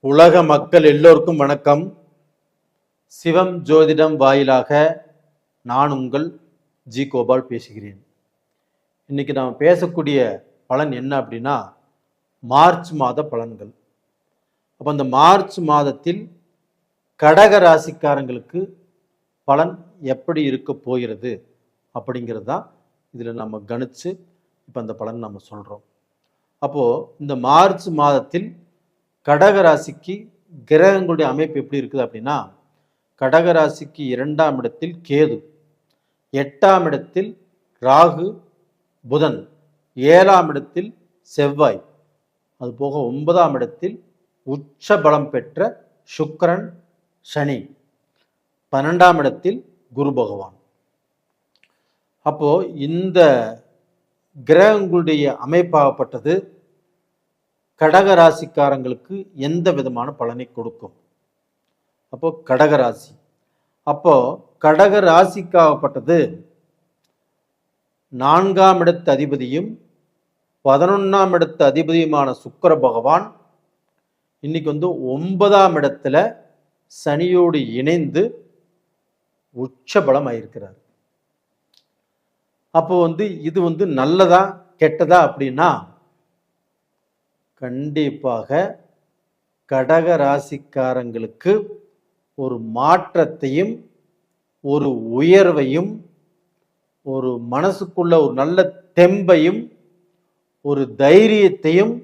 உலக மக்கள் எல்லோருக்கும் வணக்கம். சிவம் ஜோதிடம் வாயிலாக நான் உங்கள் ஜி கோபால் பேசுகிறேன். இன்னைக்கு நாம் பேசக்கூடிய பலன் என்ன அப்படின்னா மார்ச் மாத பலன்கள். அப்போ அந்த மார்ச் மாதத்தில் கடக ராசிக்காரங்களுக்கு பலன் எப்படி இருக்க போகிறது அப்படிங்கிறது தான் இதில் நம்ம கணிச்சு இப்போ அந்த பலன் நம்ம சொல்கிறோம். அப்போது இந்த மார்ச் மாதத்தில் கடக ராசிக்கு கிரகங்களுடைய அமைப்பு எப்படி இருக்குது அப்படின்னா, கடக ராசிக்கு 2ஆம் இடத்தில் கேது, 8ஆம் இடத்தில் ராகு புதன், 7ஆம் இடத்தில் செவ்வாய், அது போக 9ஆம் இடத்தில் உச்ச பலம் பெற்ற சுக்கிரன் சனி, 12ஆம் இடத்தில் குரு பகவான். அப்போ இந்த கிரகங்களுடைய அமைப்பாகப்பட்டது கடக ராசிக்காரங்களுக்கு எந்த விதமான பலனை கொடுக்கும். அப்போ கடகராசி, அப்போ கடக ராசிக்காகப்பட்டது 4ஆம் இடத்து அதிபதியும் 11ஆம் இடத்து அதிபதியுமான சுக்கிர பகவான் இன்னைக்கு 9ஆம் இடத்துல சனியோடு இணைந்து உச்ச பலம் ஆயிருக்கிறார். அப்போ இது நல்லதா கெட்டதா அப்படின்னா, கண்டிப்பாக கடக ராசிக்காரங்களுக்கு ஒரு மாற்றத்தையும் ஒரு உயர்வையும் ஒரு மனசுக்குள்ள ஒரு நல்ல தெம்பையும் ஒரு தைரியத்தையும்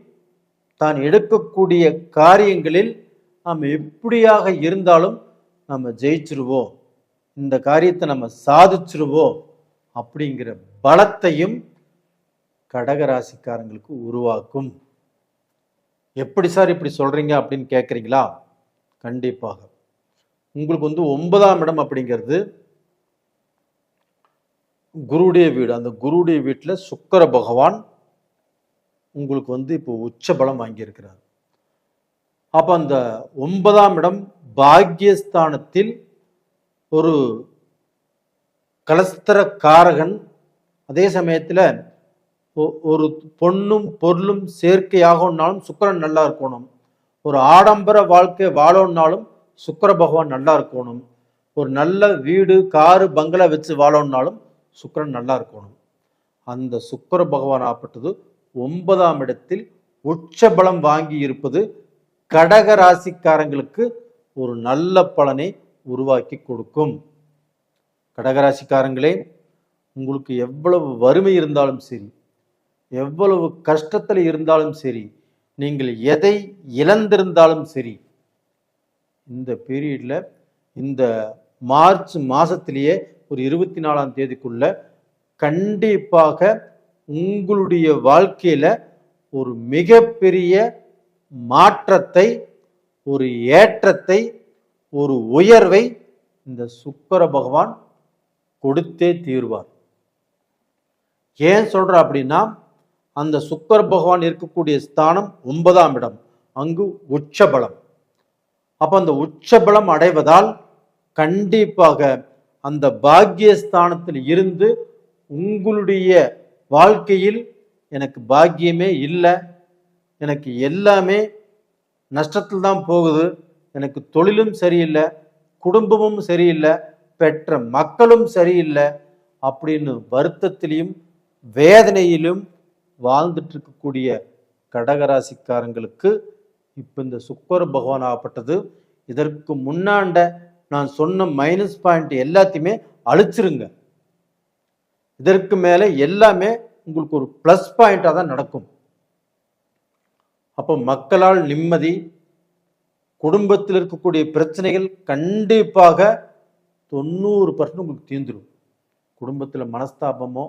தான் எடுக்கக்கூடிய காரியங்களில் நாம் எப்படியாக இருந்தாலும் நம்ம ஜெயிச்சிருவோம், இந்த காரியத்தை நம்ம சாதிச்சிருவோம் அப்படிங்கிற பலத்தையும் கடக ராசிக்காரங்களுக்கு உருவாக்கும். எப்படி சார் இப்படி சொல்றீங்க அப்படின்னு கேட்குறீங்களா? கண்டிப்பாக உங்களுக்கு 9ஆம் இடம் அப்படிங்கிறது குருடைய வீடு. அந்த குருடைய வீட்டில் சுக்கிர பகவான் உங்களுக்கு இப்போ உச்ச பலம் வாங்கியிருக்கிறார். அப்போ அந்த 9ஆம் இடம் பாக்யஸ்தானத்தில் ஒரு கலஸ்தர காரகன், அதே சமயத்தில் ஒரு பொண்ணும் பொருளும் சேர்க்கையாகனாலும் சுக்கிரன் நல்லா இருக்கணும், ஒரு ஆடம்பர வாழ்க்கை வாழணும்னாலும் சுக்கிர பகவான் நல்லா இருக்கணும், ஒரு நல்ல வீடு காரு பங்களா வச்சு வாழணும்னாலும் சுக்கிரன் நல்லா இருக்கணும். அந்த சுக்கிர பகவான் ஆப்பட்டது 9ஆம் இடத்தில் உச்ச பலம் வாங்கி இருப்பது கடக ராசிக்காரங்களுக்கு ஒரு நல்ல பலனை உருவாக்கி கொடுக்கும். கடகராசிக்காரங்களே, உங்களுக்கு எவ்வளவு வறுமை இருந்தாலும் சரி, எவ்வளவு கஷ்டத்தில் இருந்தாலும் சரி, நீங்கள் எதை இழந்திருந்தாலும் சரி, இந்த பீரியட்ல இந்த மார்ச் மாசத்திலேயே ஒரு 24ஆம் தேதிக்குள்ள கண்டிப்பாக உங்களுடைய வாழ்க்கையில ஒரு மிகப்பெரிய மாற்றத்தை, ஒரு ஏற்றத்தை, ஒரு உயர்வை இந்த சுக்கிர பகவான் கொடுத்தே தீர்வார். ஏன் சொல்ற அப்படின்னா, அந்த சுக்கிர பகவான் இருக்கக்கூடிய ஸ்தானம் 9ஆம் இடம், அங்கு உச்சபலம். அப்ப அந்த உச்சபலம் அடைவதால் கண்டிப்பாக அந்த பாக்கியஸ்தானத்தில் இருந்து உங்களுடைய வாழ்க்கையில் எனக்கு பாக்கியமே இல்லை, எனக்கு எல்லாமே நஷ்டத்தில் தான் போகுது, எனக்கு தொழிலும் சரியில்லை, குடும்பமும் சரியில்லை, பெற்ற மக்களும் சரியில்லை அப்படின்னு வருத்தத்திலையும் வேதனையிலும் வாழ்ந்துட்டு இருக்கக்கூடிய கடகராசிக்காரங்களுக்கு இப்போ இந்த சுக்கிர பகவான் ஆகப்பட்டது இதற்கு முன்னாண்ட நான் சொன்ன மைனஸ் பாயிண்ட் எல்லாத்தையுமே அழிச்சிருங்க. இதற்கு மேலே எல்லாமே உங்களுக்கு ஒரு பிளஸ் பாயிண்டாக தான் நடக்கும். அப்போ மக்களால் நிம்மதி, குடும்பத்தில் இருக்கக்கூடிய பிரச்சனைகள் கண்டிப்பாக 90% உங்களுக்கு தீர்ந்துடும். குடும்பத்தில் மனஸ்தாபமோ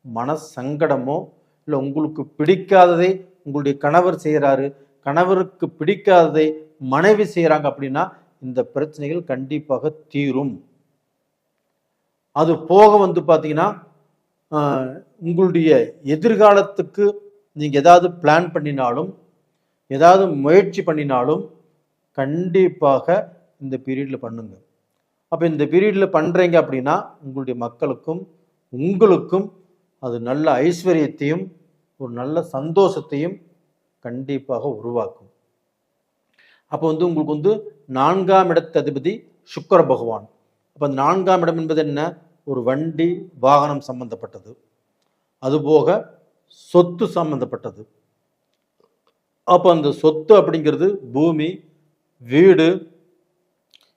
மனசங்கடமோ இல்லை உங்களுக்கு பிடிக்காததை உங்களுடைய கணவர் செய்கிறாரு, கணவருக்கு பிடிக்காததை மனைவி செய்கிறாங்க அப்படின்னா இந்த பிரச்சனைகள் கண்டிப்பாக தீரும். அது போக பார்த்தீங்கன்னா உங்களுடைய எதிர்காலத்துக்கு நீங்கள் ஏதாவது பிளான் பண்ணினாலும் ஏதாவது முயற்சி பண்ணினாலும் கண்டிப்பாக இந்த பீரியடில் பண்ணுங்க. அப்போ இந்த பீரியடில் பண்ணுறீங்க அப்படின்னா உங்களுடைய மக்களுக்கும் உங்களுக்கும் அது நல்ல ஐஸ்வர்யத்தையும் ஒரு நல்ல சந்தோஷத்தையும் கண்டிப்பாக உருவாக்கும். அப்போ வந்து உங்களுக்கு வந்து 4ஆம் இடத்து அதிபதி சுக்கிர பகவான். அப்போ அந்த 4ஆம் இடம் என்பது என்ன? ஒரு வண்டி வாகனம் சம்பந்தப்பட்டது, அதுபோக சொத்து சம்பந்தப்பட்டது. அப்போ அந்த சொத்து அப்படிங்கிறது பூமி, வீடு,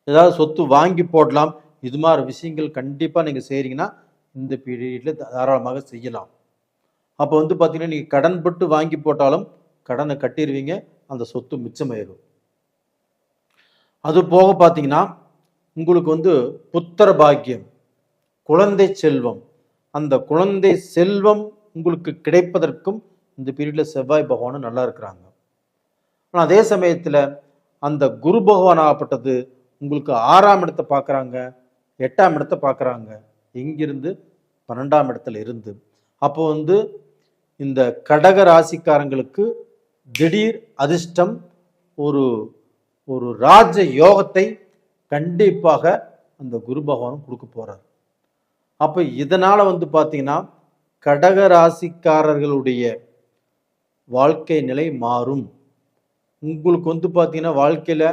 ஏதாவது சொத்து வாங்கி போடலாம். இது மாதிரி விஷயங்கள் கண்டிப்பாக நீங்கள் செய்கிறீங்கன்னா இந்த பீரியடில் தாராளமாக செய்யலாம். அப்போ வந்து பார்த்தீங்கன்னா நீங்கள் கடன் பட்டு வாங்கி போட்டாலும் கடனை கட்டிடுவீங்க, அந்த சொத்து மிச்சமாயிடும். அது போக பார்த்தீங்கன்னா உங்களுக்கு வந்து புத்திர பாக்கியம், குழந்தை செல்வம், அந்த குழந்தை செல்வம் உங்களுக்கு கிடைப்பதற்கும் இந்த பீரியடில் செவ்வாய் பகவானும் நல்லா இருக்கிறாங்க. ஆனால் அதே சமயத்தில் அந்த குரு பகவான் ஆகப்பட்டது உங்களுக்கு 6ஆம் இடத்தை பார்க்குறாங்க, 8ஆம் இடத்தை பார்க்குறாங்க. எங்கிருந்து? 12ஆம் இடத்துல இருந்து. அப்போ வந்து இந்த கடக ராசிக்காரங்களுக்கு திடீர் அதிர்ஷ்டம், ஒரு ஒரு ராஜ யோகத்தை கண்டிப்பாக அந்த குரு பகவானும் கொடுக்க போறார். அப்போ இதனால வந்து பார்த்தீங்கன்னா கடக ராசிக்காரர்களுடைய வாழ்க்கை நிலை மாறும். உங்களுக்கு வந்து பார்த்தீங்கன்னா வாழ்க்கையில்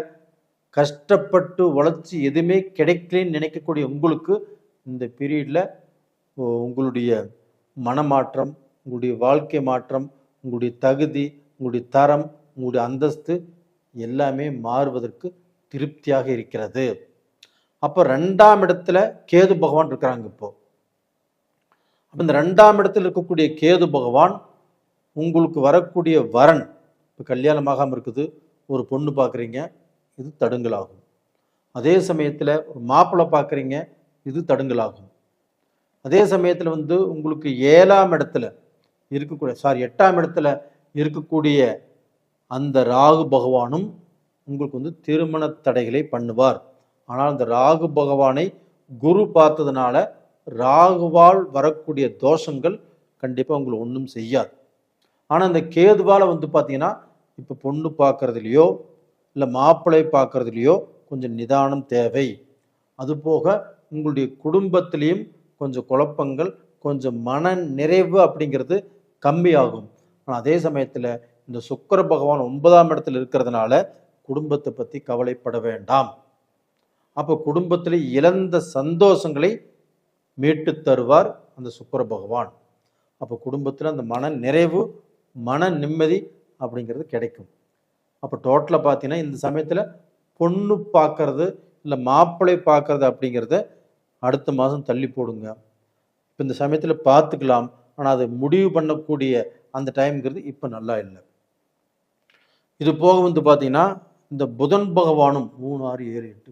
கஷ்டப்பட்டு உழைச்சி எதுவுமே கிடைக்கலன்னு நினைக்கக்கூடிய உங்களுக்கு இந்த பீரியடில் உங்களுடைய மனமாற்றம், உங்களுடைய வாழ்க்கை மாற்றம், உங்களுடைய தகுதி, உங்களுடைய தரம், உங்களுடைய அந்தஸ்து எல்லாமே மாறுவதற்கு திருப்தியாக இருக்கிறது. அப்போ 2ஆம் இடத்துல கேது பகவான் இருக்கிறாங்க. இப்போ அப்போ இந்த 2ஆம் இடத்துல இருக்கக்கூடிய கேது பகவான் உங்களுக்கு வரக்கூடிய வரன், இப்போ கல்யாணமாகாமல் இருக்குது, ஒரு பொண்ணு பார்க்குறீங்க, இது தடுங்கலாகும். அதே சமயத்தில் ஒரு மாப்பிள்ளை பார்க்குறீங்க, இது தடுங்கலாகும். அதே சமயத்தில் வந்து உங்களுக்கு 7ஆம் இடத்துல இருக்கக்கூடிய 8ஆம் இடத்துல இருக்கக்கூடிய அந்த ராகு பகவானும் உங்களுக்கு வந்து திருமண தடைகளை பண்ணுவார். ஆனால் அந்த ராகு பகவானை குரு பார்த்ததுனால ராகுவால் வரக்கூடிய தோஷங்கள் கண்டிப்பாக உங்களை ஒன்றும் செய்யாது. ஆனால் அந்த கேதுவால் வந்து பார்த்தீங்கன்னா இப்போ பொண்ணு பார்க்கறதுலையோ இல்லை மாப்பிள்ளை பார்க்கறதுலையோ கொஞ்சம் நிதானம் தேவை. அதுபோக உங்களுடைய குடும்பத்திலையும் கொஞ்சம் குழப்பங்கள், கொஞ்சம் மன நிறைவு அப்படிங்கிறது கம்மியாகும். ஆனால் அதே சமயத்தில் இந்த சுக்கிர பகவான் 9ஆம் இடத்துல இருக்கிறதுனால குடும்பத்தை பற்றி கவலைப்பட வேண்டாம். அப்போ குடும்பத்தில் இழந்த சந்தோஷங்களை மீட்டு தருவார் அந்த சுக்கிர பகவான். அப்போ குடும்பத்தில் அந்த மன நிறைவு, மன நிம்மதி அப்படிங்கிறது கிடைக்கும். அப்போ டோட்டலாக பார்த்தீங்கன்னா இந்த சமயத்தில் பொண்ணு பார்க்கறது இல்லை மாப்பிள்ளை பார்க்கறது அப்படிங்கிறத அடுத்த மாதம் தள்ளி போடுங்க. இப்போ இந்த சமயத்தில் பார்த்துக்கலாம், ஆனால் அதை முடிவு பண்ணக்கூடிய அந்த டைம்ங்கிறது இப்போ நல்லா இல்லை. இது போக வந்து பார்த்தீங்கன்னா இந்த புதன் பகவானும் 3, 6, 7, 8,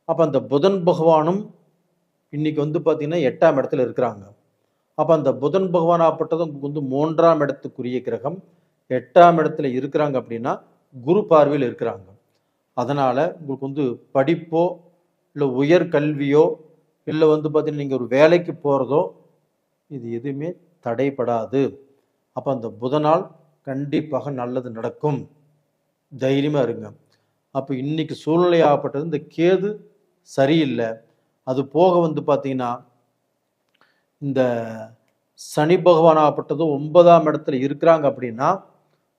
அப்போ அந்த புதன் பகவானும் இன்னைக்கு வந்து பார்த்தீங்கன்னா 8ஆம் இடத்துல இருக்கிறாங்க. அப்போ அந்த புதன் பகவான் ஆப்பட்டதும் உங்களுக்கு வந்து 3ஆம் இடத்துக்குரிய கிரகம் 8ஆம் இடத்துல இருக்கிறாங்க அப்படின்னா குரு பார்வையில் இருக்கிறாங்க. அதனால் உங்களுக்கு வந்து படிப்போ இல்லை உயர் கல்வியோ இல்லை வந்து பார்த்தீங்கன்னா நீங்கள் ஒரு வேலைக்கு போகிறதோ இது எதுவுமே தடைப்படாது. அப்போ அந்த புதனால் கண்டிப்பாக நல்லது நடக்கும், தைரியமாக இருங்க. அப்போ இன்னைக்கு சூழ்நிலை ஆகப்பட்டது இந்த கேது சரியில்லை. அது போக வந்து பார்த்தீங்கன்னா இந்த சனி பகவான் ஆகப்பட்டது 9ஆம் இடத்துல இருக்கிறாங்க அப்படின்னா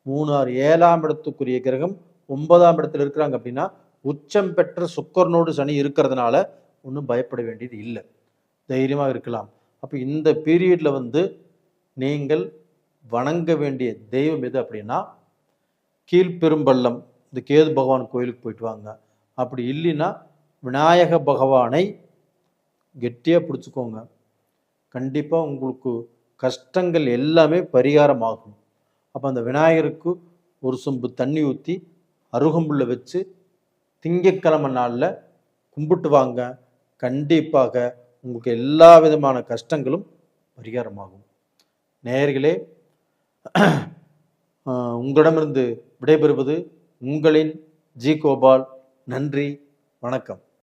3, 6, 7ஆம் இடத்துக்குரிய கிரகம் 9ஆம் இடத்துல இருக்கிறாங்க அப்படின்னா உச்சம் பெற்ற சுக்கரனோடு சனி இருக்கிறதுனால ஒன்றும் பயப்பட வேண்டியது இல்லை, தைரியமாக இருக்கலாம். அப்போ இந்த பீரியடில் வந்து நீங்கள் வணங்க வேண்டிய தெய்வம் எது அப்படின்னா கீழ்பெரும்பள்ளம் இந்த கேது பகவான் கோயிலுக்கு போயிட்டு வாங்க. அப்படி இல்லைன்னா விநாயக பகவானை கெட்டியாக பிடிச்சிக்கோங்க. கண்டிப்பாக உங்களுக்கு கஷ்டங்கள் எல்லாமே பரிகாரமாகும். அப்போ அந்த விநாயகருக்கு ஒரு சொம்பு தண்ணி ஊற்றி அருகம்புல்லை வச்சு திங்கட்கிழமை நாளில் கும்பிட்டு வாங்க. கண்டிப்பாக உங்களுக்கு எல்லா விதமான கஷ்டங்களும் பரிகாரமாகும். நேயர்களே, உங்களிடமிருந்து விடைபெறுவது உங்களின் ஜி கோபால். நன்றி, வணக்கம்.